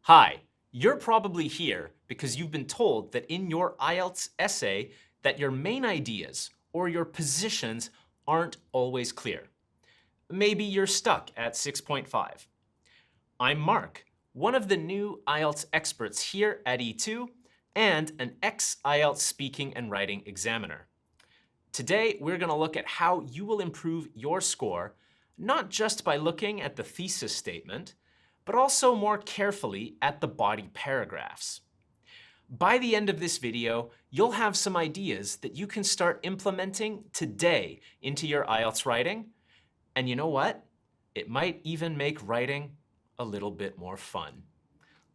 Hi, you're probably here because you've been told that in your IELTS essay that your main ideas or your positions aren't always clear. Maybe you're stuck at 6.5. I'm Mark, one of the new IELTS experts here at E2 and an ex-IELTS speaking and writing examiner. Today, we're going to look at how you will improve your score, not just by looking at the thesis statement, but also more carefully at the body paragraphs. By the end of this video, you'll have some ideas that you can start implementing today into your IELTS writing. And you know what? It might even make writing a little bit more fun.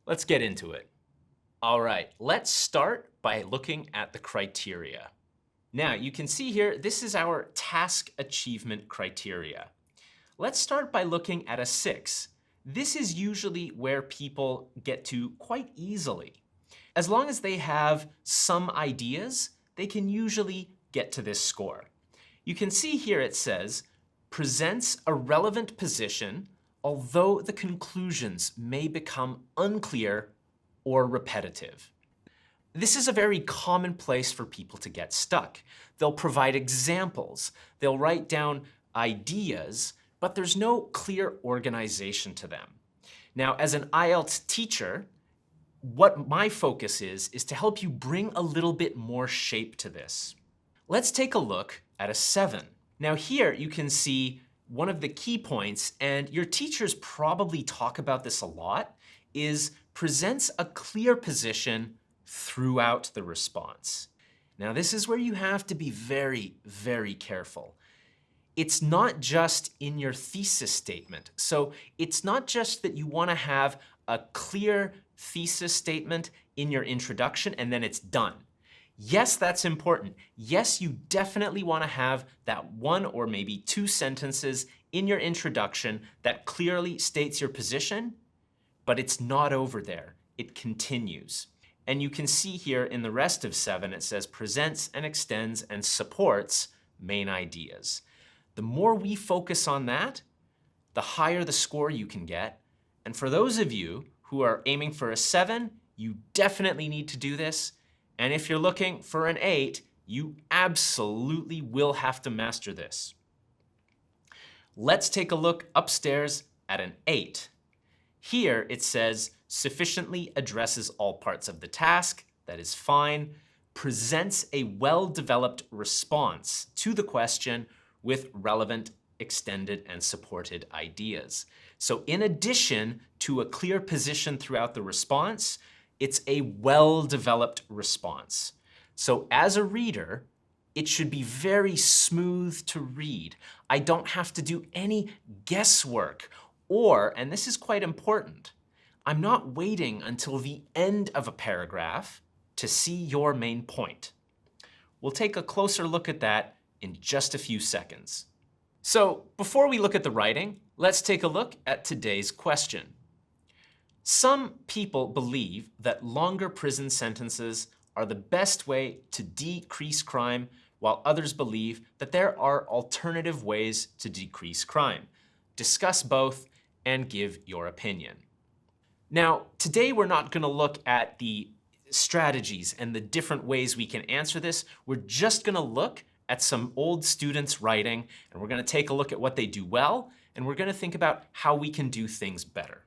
Let's get into it. All right, let's start by looking at the criteria. Now, you can see here, this is our task achievement criteria. Let's start by looking at a 6. This is usually where people get to quite easily. As long as they have some ideas, they can usually get to this score. You can see here it says, presents a relevant position, although the conclusions may become unclear or repetitive. This is a very common place for people to get stuck. They'll provide examples, they'll write down ideas, but there's no clear organization to them. Now, as an IELTS teacher, what my focus is to help you bring a little bit more shape to this. Let's take a look at a 7. Now here you can see one of the key points, and your teachers probably talk about this a lot, is presents a clear position throughout the response. Now this is where you have to be very, very careful. It's not just in your thesis statement. So it's not just that you want to have a clear thesis statement in your introduction and then it's done. Yes, that's important. Yes, you definitely want to have that 1 or maybe 2 sentences in your introduction that clearly states your position, but it's not over there. It continues. And you can see here in the rest of 7, it says presents and extends and supports main ideas. The more we focus on that, the higher the score you can get. And for those of you who are aiming for a 7, you definitely need to do this. And if you're looking for an 8, you absolutely will have to master this. Let's take a look upstairs at an 8. Here it says, sufficiently addresses all parts of the task, that is fine, presents a well-developed response to the question with relevant, extended, and supported ideas. So in addition to a clear position throughout the response, it's a well-developed response. So as a reader, it should be very smooth to read. I don't have to do any guesswork or, and this is quite important, I'm not waiting until the end of a paragraph to see your main point. We'll take a closer look at that in just a few seconds. So before we look at the writing, let's take a look at today's question. Some people believe that longer prison sentences are the best way to decrease crime, while others believe that there are alternative ways to decrease crime. Discuss both and give your opinion. Now, today we're not going to look at the strategies and the different ways we can answer this. We're just going to look at some old students' writing, and we're going to take a look at what they do well, and we're going to think about how we can do things better.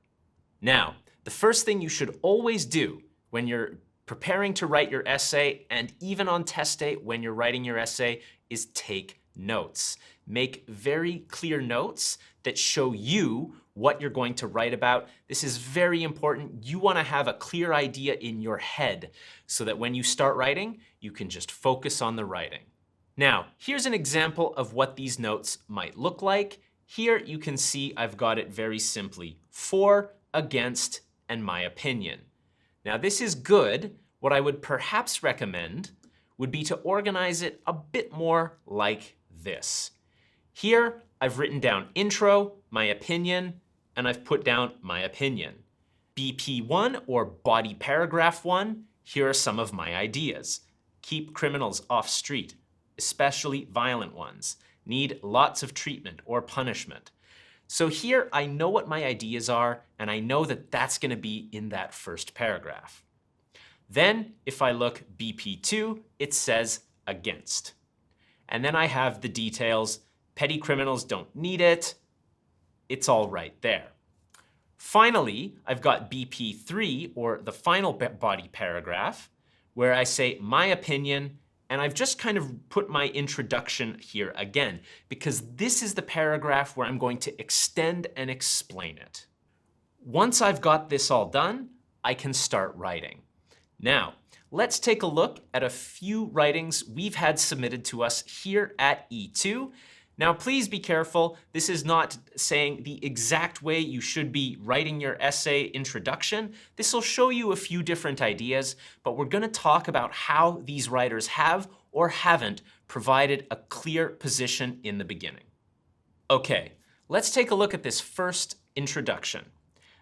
Now, the first thing you should always do when you're preparing to write your essay, and even on test day when you're writing your essay, is take notes. Make very clear notes that show you what you're going to write about. This is very important. You want to have a clear idea in your head so that when you start writing, you can just focus on the writing. Now, here's an example of what these notes might look like. Here you can see I've got it very simply: for, against, and my opinion. Now this is good. What I would perhaps recommend would be to organize it a bit more like this. Here I've written down intro, my opinion, and I've put down my opinion. BP1 or body paragraph 1, here are some of my ideas. Keep criminals off street, especially violent ones. Need lots of treatment or punishment. So here I know what my ideas are, and I know that that's going to be in that first paragraph. Then if I look BP2, it says against. And then I have the details. Petty criminals don't need it. It's all right there. Finally, I've got BP3, or the final body paragraph, where I say my opinion, and I've just kind of put my introduction here again, because this is the paragraph where I'm going to extend and explain it. Once I've got this all done, I can start writing. Now, let's take a look at a few writings we've had submitted to us here at E2. Now, please be careful. This is not saying the exact way you should be writing your essay introduction. This will show you a few different ideas, but we're going to talk about how these writers have or haven't provided a clear position in the beginning. Okay, let's take a look at this first introduction.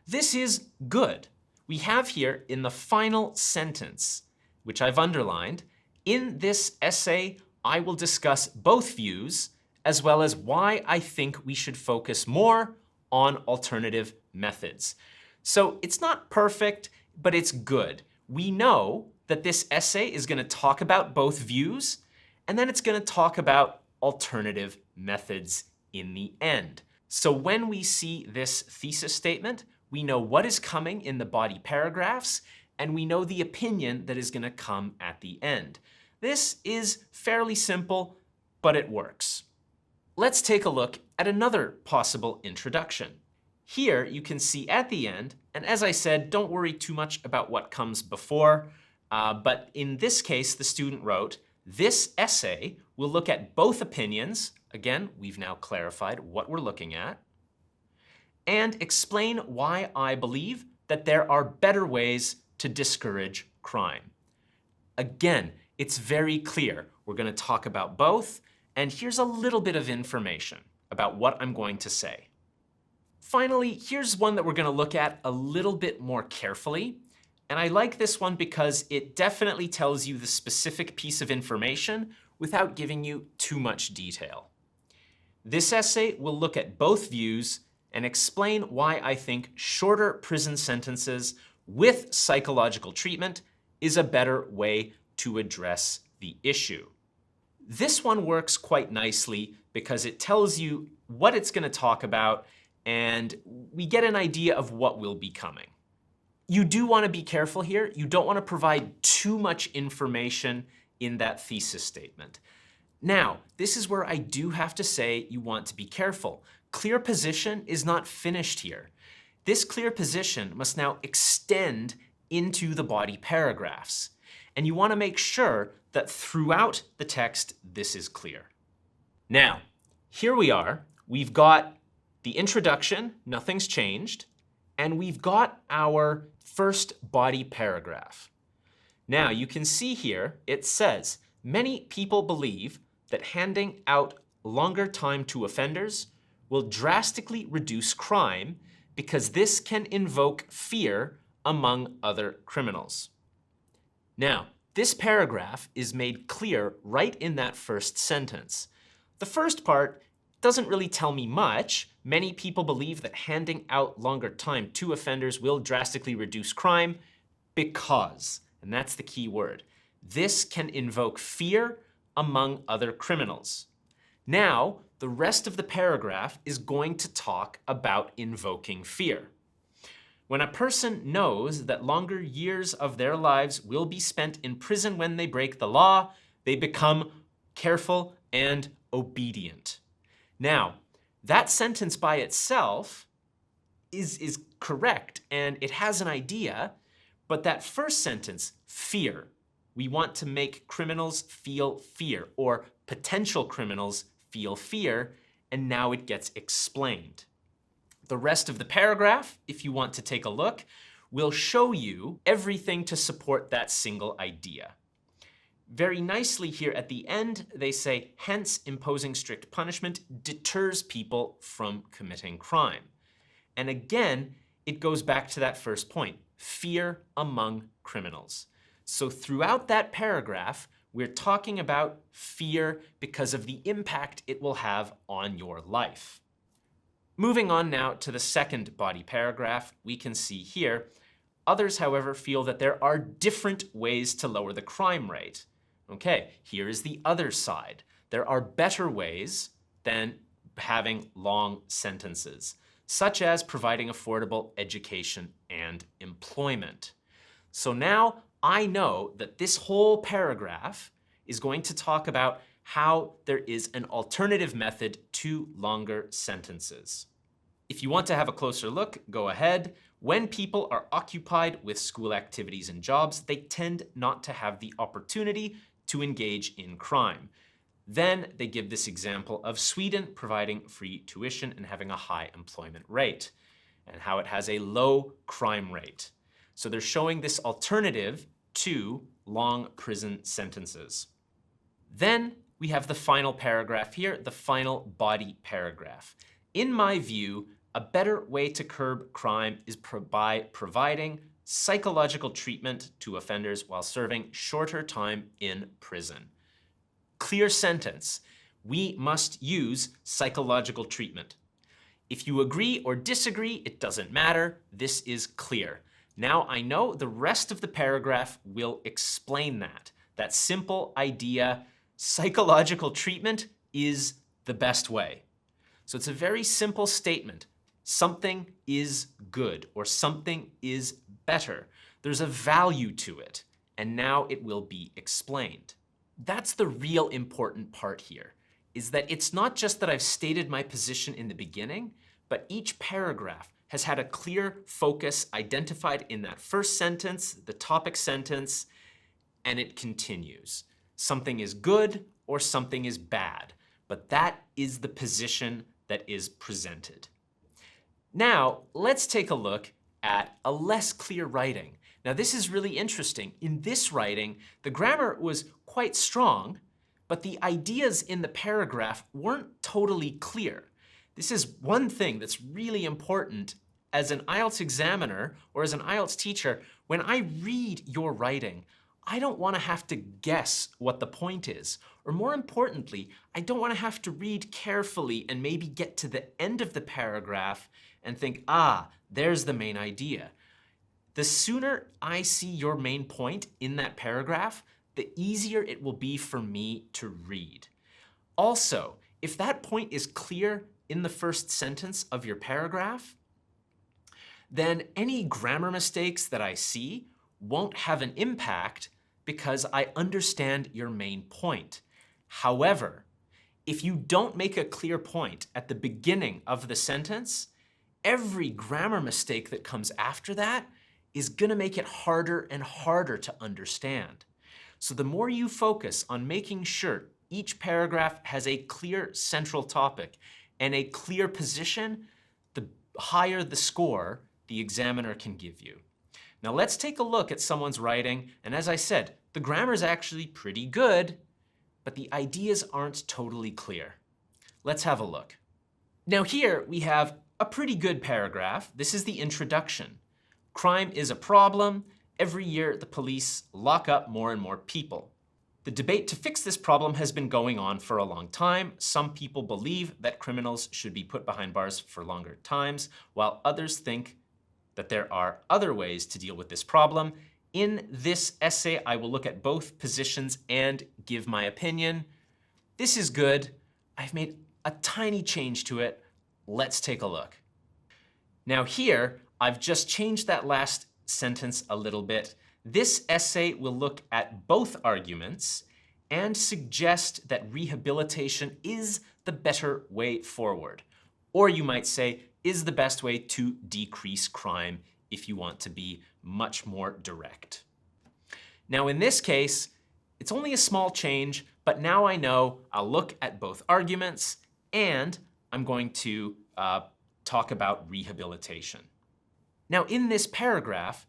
This is good. We have here in the final sentence, which I've underlined, in this essay, I will discuss both views, as well as why I think we should focus more on alternative methods. So it's not perfect, but it's good. We know that this essay is going to talk about both views, and then it's going to talk about alternative methods in the end. So when we see this thesis statement, we know what is coming in the body paragraphs, and we know the opinion that is going to come at the end. This is fairly simple, but it works. Let's take a look at another possible introduction. Here you can see at the end, and as I said, don't worry too much about what comes before, but in this case, the student wrote, this essay will look at both opinions, again, we've now clarified what we're looking at, and explain why I believe that there are better ways to discourage crime. Again, it's very clear. We're going to talk about both, and here's a little bit of information about what I'm going to say. Finally, here's one that we're going to look at a little bit more carefully. And I like this one because it definitely tells you the specific piece of information without giving you too much detail. This essay will look at both views and explain why I think shorter prison sentences with psychological treatment is a better way to address the issue. This one works quite nicely because it tells you what it's going to talk about, and we get an idea of what will be coming. You do want to be careful here. You don't want to provide too much information in that thesis statement. Now, this is where I do have to say you want to be careful. Clear position is not finished here. This clear position must now extend into the body paragraphs. And you want to make sure that throughout the text, this is clear. Now, here we are. We've got the introduction, nothing's changed, and we've got our first body paragraph. Now, you can see here, it says, many people believe that handing out longer time to offenders will drastically reduce crime because this can invoke fear among other criminals. Now, this paragraph is made clear right in that first sentence. The first part doesn't really tell me much. Many people believe that handing out longer time to offenders will drastically reduce crime because, and that's the key word, this can invoke fear among other criminals. Now, the rest of the paragraph is going to talk about invoking fear. When a person knows that longer years of their lives will be spent in prison when they break the law, they become careful and obedient. Now, that sentence by itself is correct and it has an idea, but that first sentence, fear, we want to make criminals feel fear or potential criminals feel fear, and now it gets explained. The rest of the paragraph, if you want to take a look, will show you everything to support that single idea. Very nicely here at the end, they say, hence imposing strict punishment deters people from committing crime. And again, it goes back to that first point, fear among criminals. So throughout that paragraph, we're talking about fear because of the impact it will have on your life. Moving on now to the second body paragraph, we can see here, others, however, feel that there are different ways to lower the crime rate. Okay, here is the other side. There are better ways than having long sentences, such as providing affordable education and employment. So now I know that this whole paragraph is going to talk about how there is an alternative method to longer sentences. If you want to have a closer look, go ahead. When people are occupied with school activities and jobs, they tend not to have the opportunity to engage in crime. Then they give this example of Sweden providing free tuition and having a high employment rate, and how it has a low crime rate. So they're showing this alternative to long prison sentences. Then we have the final paragraph here, the final body paragraph. In my view, a better way to curb crime is by providing psychological treatment to offenders while serving shorter time in prison. Clear sentence. We must use psychological treatment. If you agree or disagree, it doesn't matter. This is clear. Now I know the rest of the paragraph will explain that. That simple idea, psychological treatment is the best way. So it's a very simple statement. Something is good or something is better. There's a value to it, and now it will be explained. That's the real important part here, is that it's not just that I've stated my position in the beginning, but each paragraph has had a clear focus identified in that first sentence, the topic sentence, and it continues. Something is good or something is bad, but that is the position that is presented. Now, let's take a look at a less clear writing. Now, this is really interesting. In this writing, the grammar was quite strong, but the ideas in the paragraph weren't totally clear. This is one thing that's really important as an IELTS examiner or as an IELTS teacher. When I read your writing, I don't want to have to guess what the point is. Or more importantly, I don't want to have to read carefully and maybe get to the end of the paragraph and think, there's the main idea. The sooner I see your main point in that paragraph, the easier it will be for me to read. Also, if that point is clear in the first sentence of your paragraph, then any grammar mistakes that I see won't have an impact because I understand your main point. However, if you don't make a clear point at the beginning of the sentence, every grammar mistake that comes after that is going to make it harder and harder to understand. So the more you focus on making sure each paragraph has a clear central topic and a clear position, the higher the score the examiner can give you. Now let's take a look at someone's writing, and as I said, the grammar is actually pretty good, but the ideas aren't totally clear. Let's have a look. Now here we have a pretty good paragraph. This is the introduction. Crime is a problem. Every year the police lock up more and more people. The debate to fix this problem has been going on for a long time. Some people believe that criminals should be put behind bars for longer times, while others think that there are other ways to deal with this problem. In this essay, I will look at both positions and give my opinion. This is good. I've made a tiny change to it. Let's take a look. Now here, I've just changed that last sentence a little bit. This essay will look at both arguments and suggest that rehabilitation is the better way forward. Or you might say, is the best way to decrease crime if you want to be much more direct. Now in this case, it's only a small change, but now I know I'll look at both arguments and I'm going to talk about rehabilitation. Now in this paragraph,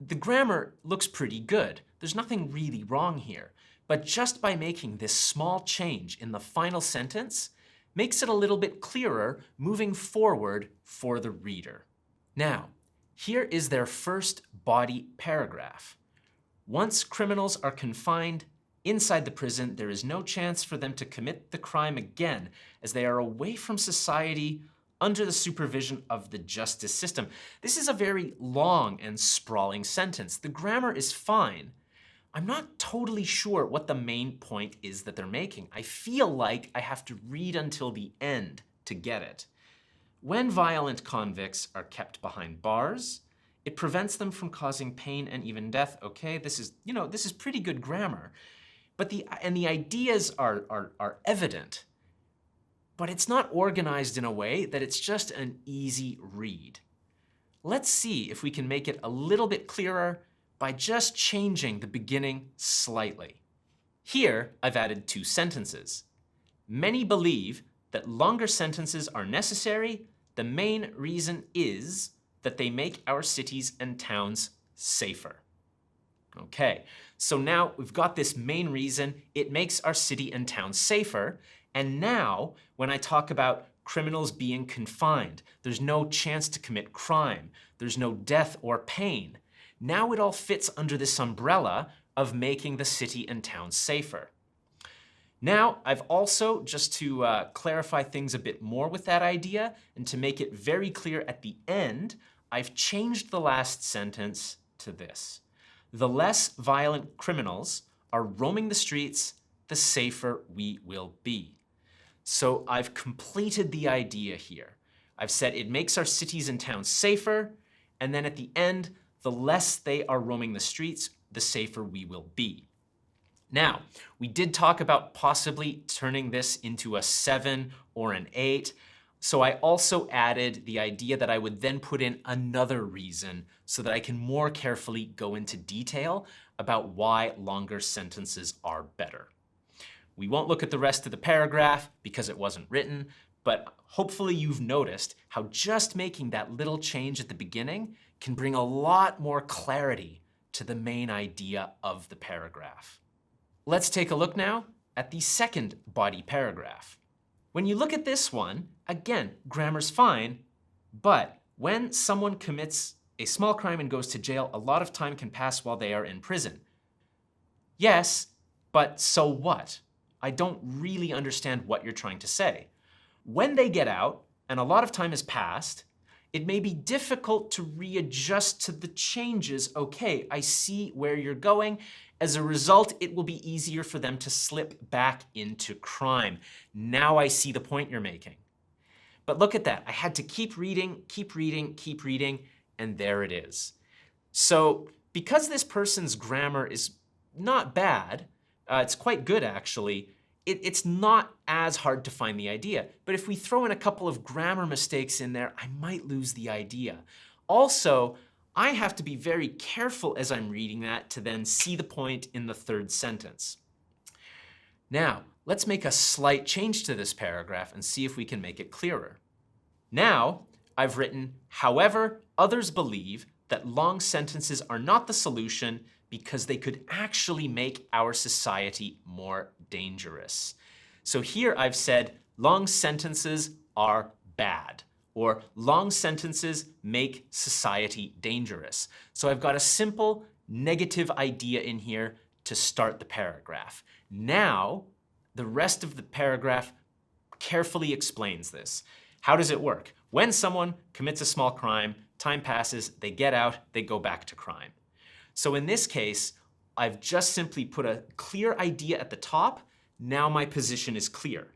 the grammar looks pretty good. There's nothing really wrong here, but just by making this small change in the final sentence makes it a little bit clearer moving forward for the reader. Now, here is their first body paragraph. Once criminals are confined inside the prison, there is no chance for them to commit the crime again, as they are away from society under the supervision of the justice system. This is a very long and sprawling sentence. The grammar is fine. I'm not totally sure what the main point is that they're making. I feel like I have to read until the end to get it. When violent convicts are kept behind bars, it prevents them from causing pain and even death. Okay, this is pretty good grammar. But the ideas are evident, but it's not organized in a way that it's just an easy read. Let's see if we can make it a little bit clearer by just changing the beginning slightly. Here, I've added 2 sentences. Many believe that longer sentences are necessary. The main reason is that they make our cities and towns safer. Okay, so now we've got this main reason. It makes our city and town safer. And now, when I talk about criminals being confined, there's no chance to commit crime, there's no death or pain. Now it all fits under this umbrella of making the city and town safer. Now, I've also, just to clarify things a bit more with that idea, and to make it very clear at the end, I've changed the last sentence to this. The less violent criminals are roaming the streets, the safer we will be. So I've completed the idea here. I've said it makes our cities and towns safer, and then at the end, the less they are roaming the streets, the safer we will be. Now, we did talk about possibly turning this into a 7 or an 8. So I also added the idea that I would then put in another reason so that I can more carefully go into detail about why longer sentences are better. We won't look at the rest of the paragraph because it wasn't written, but hopefully you've noticed how just making that little change at the beginning can bring a lot more clarity to the main idea of the paragraph. Let's take a look now at the second body paragraph. When you look at this one, again, grammar's fine, but when someone commits a small crime and goes to jail, a lot of time can pass while they are in prison. Yes, but so what? I don't really understand what you're trying to say. When they get out, and a lot of time has passed, it may be difficult to readjust to the changes. Okay, I see where you're going. As a result, it will be easier for them to slip back into crime. Now I see the point you're making. But look at that. I had to keep reading, and there it is. So because this person's grammar is not bad, it's quite good actually, it's not as hard to find the idea. But if we throw in a couple of grammar mistakes in there, I might lose the idea. Also, I have to be very careful as I'm reading that to then see the point in the third sentence. Now, let's make a slight change to this paragraph and see if we can make it clearer. Now, I've written, however, others believe that long sentences are not the solution because they could actually make our society more dangerous. So here I've said long sentences are bad, or long sentences make society dangerous. So I've got a simple negative idea in here to start the paragraph. Now, the rest of the paragraph carefully explains this. How does it work? When someone commits a small crime, time passes, they get out, they go back to crime. So in this case, I've just simply put a clear idea at the top. Now my position is clear.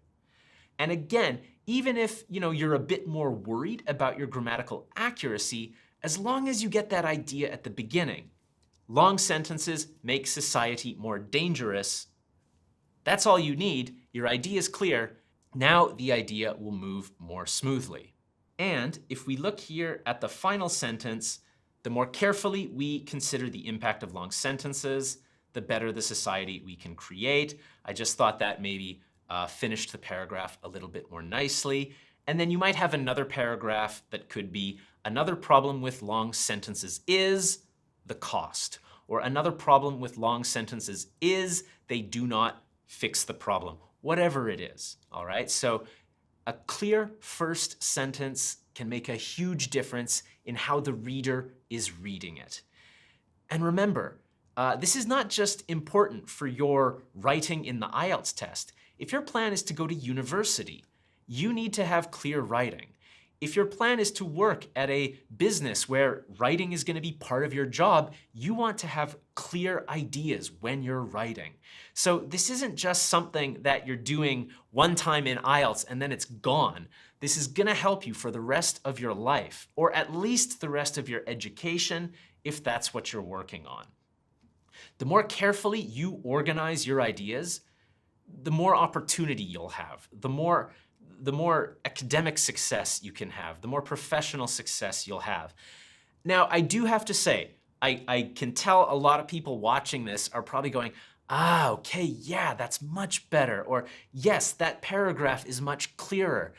And again, even if you're a bit more worried about your grammatical accuracy, as long as you get that idea at the beginning, long sentences make society more dangerous. That's all you need. Your idea is clear. Now the idea will move more smoothly. And if we look here at the final sentence, the more carefully we consider the impact of long sentences, the better the society we can create. I just thought that maybe finished the paragraph a little bit more nicely. And then you might have another paragraph that could be, another problem with long sentences is the cost. Or another problem with long sentences is they do not fix the problem. Whatever it is, all right? So a clear first sentence can make a huge difference in how the reader is reading it. And remember, this is not just important for your writing in the IELTS test. If your plan is to go to university, you need to have clear writing. If your plan is to work at a business where writing is going to be part of your job, you want to have clear ideas when you're writing. So this isn't just something that you're doing one time in IELTS and then it's gone. This is going to help you for the rest of your life, or at least the rest of your education, if that's what you're working on. The more carefully you organize your ideas, the more opportunity you'll have, the more academic success you can have, the more professional success you'll have. Now, I do have to say, I can tell a lot of people watching this are probably going, ah, okay, yeah, that's much better. Or yes, that paragraph is much clearer.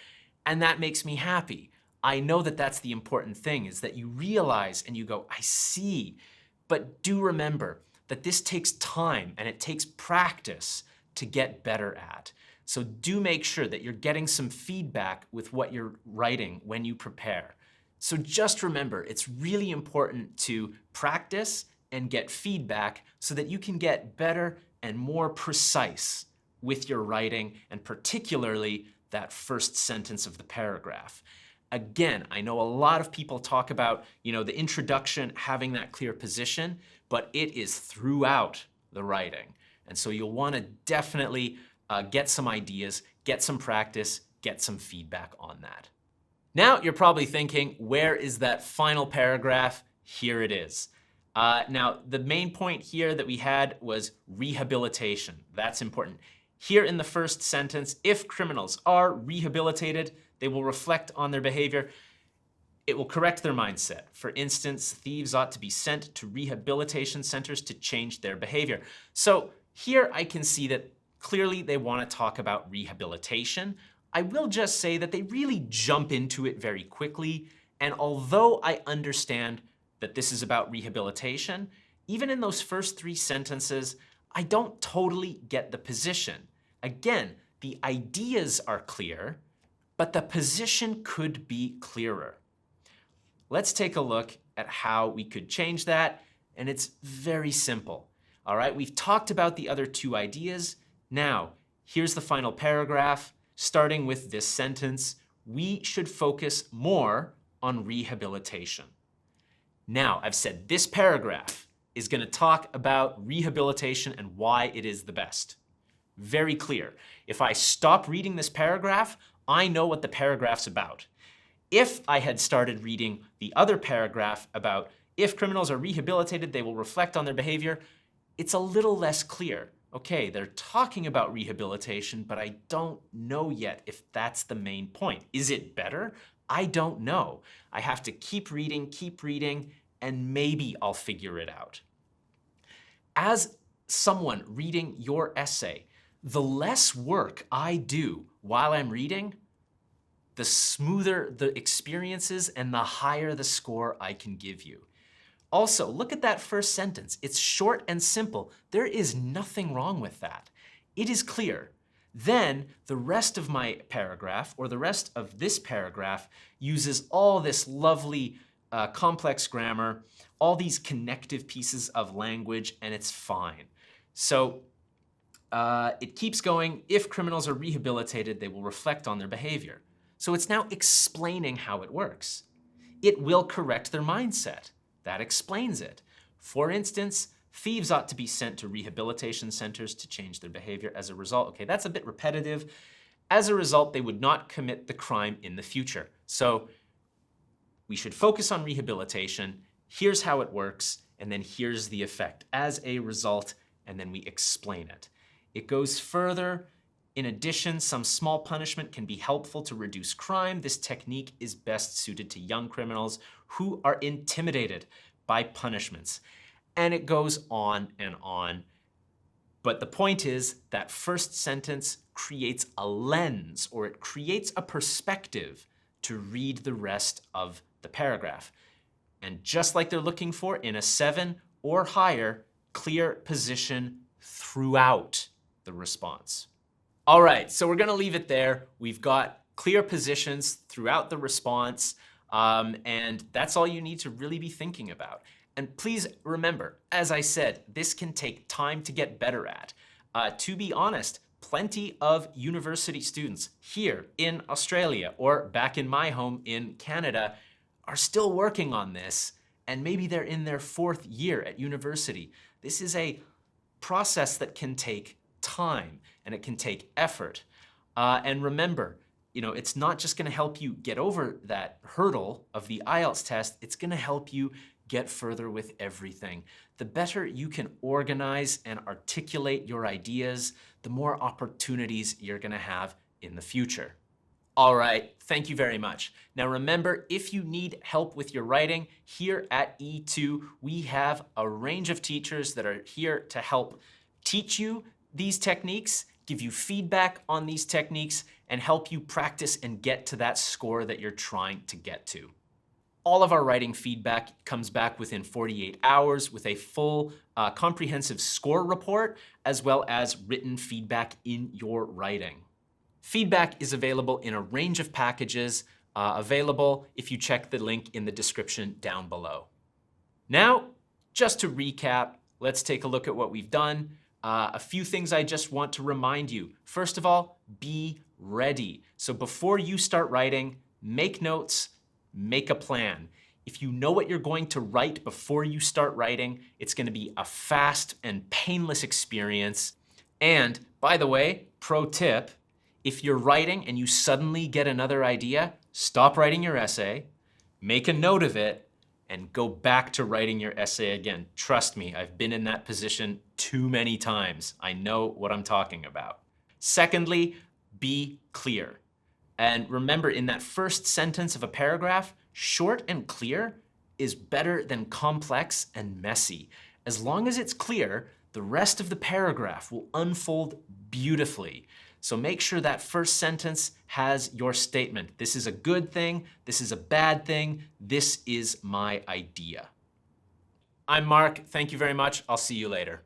And that makes me happy. I know that that's the important thing, is that you realize and you go, I see. But do remember that this takes time and it takes practice to get better at. So do make sure that you're getting some feedback with what you're writing when you prepare. So just remember, it's really important to practice and get feedback so that you can get better and more precise with your writing, and particularly that first sentence of the paragraph. Again, I know a lot of people talk about, the introduction having that clear position, but it is throughout the writing. And so you'll want to definitely get some ideas, get some practice, get some feedback on that. Now you're probably thinking, where is that final paragraph? Here it is. Now, the main point here that we had was rehabilitation. That's important. Here in the first sentence, if criminals are rehabilitated, they will reflect on their behavior. It will correct their mindset. For instance, thieves ought to be sent to rehabilitation centers to change their behavior. So here I can see that clearly they want to talk about rehabilitation. I will just say that they really jump into it very quickly. And although I understand that this is about rehabilitation, even in those first 3 sentences, I don't totally get the position. Again, the ideas are clear, but the position could be clearer. Let's take a look at how we could change that, and it's very simple. All right, we've talked about the other 2 ideas. Now, here's the final paragraph. Starting with this sentence, we should focus more on rehabilitation. Now, I've said this paragraph is going to talk about rehabilitation and why it is the best. Very clear. If I stop reading this paragraph, I know what the paragraph's about. If I had started reading the other paragraph about if criminals are rehabilitated, they will reflect on their behavior, it's a little less clear. Okay, they're talking about rehabilitation, but I don't know yet if that's the main point. Is it better? I don't know. I have to keep reading, and maybe I'll figure it out. As someone reading your essay, the less work I do while I'm reading, the smoother the experiences and the higher the score I can give you. Also, look at that first sentence. It's short and simple. There is nothing wrong with that. It is clear. Then the rest of my paragraph, or the rest of this paragraph, uses all this lovely complex grammar, all these connective pieces of language, and it's fine. So it keeps going. If criminals are rehabilitated, they will reflect on their behavior. So it's now explaining how it works. It will correct their mindset. That explains it. For instance, thieves ought to be sent to rehabilitation centers to change their behavior as a result. Okay, that's a bit repetitive. As a result, they would not commit the crime in the future. So we should focus on rehabilitation. Here's how it works, and then here's the effect as a result, and then we explain it. It goes further. In addition, some small punishment can be helpful to reduce crime. This technique is best suited to young criminals who are intimidated by punishments. And it goes on and on. But the point is that first sentence creates a lens, or it creates a perspective to read the rest of the paragraph. And just like they're looking for in a 7 or higher, clear position throughout the response. All right, so we're gonna leave it there. We've got clear positions throughout the response, and that's all you need to really be thinking about. And please remember, as I said, this can take time to get better at. To be honest, plenty of university students here in Australia or back in my home in Canada are still working on this, and maybe they're in their 4th year at university. This is a process that can take time and it can take effort. And remember, it's not just going to help you get over that hurdle of the IELTS test, it's going to help you get further with everything. The better you can organize and articulate your ideas, the more opportunities you're going to have in the future. All right, thank you very much. Now remember, if you need help with your writing, here at E2, we have a range of teachers that are here to help teach you these techniques, give you feedback on these techniques, and help you practice and get to that score that you're trying to get to. All of our writing feedback comes back within 48 hours with a full comprehensive score report, as well as written feedback in your writing. Feedback is available in a range of packages, available if you check the link in the description down below. Now, just to recap, let's take a look at what we've done. A few things I just want to remind you. First of all, be ready. So before you start writing, make notes, make a plan. If you know what you're going to write before you start writing, it's going to be a fast and painless experience. And by the way, pro tip, if you're writing and you suddenly get another idea, stop writing your essay, make a note of it, and go back to writing your essay again. Trust me, I've been in that position too many times. I know what I'm talking about. Secondly, be clear. And remember, in that first sentence of a paragraph, short and clear is better than complex and messy. As long as it's clear, the rest of the paragraph will unfold beautifully. So make sure that first sentence has your statement. This is a good thing. This is a bad thing. This is my idea. I'm Mark. Thank you very much. I'll see you later.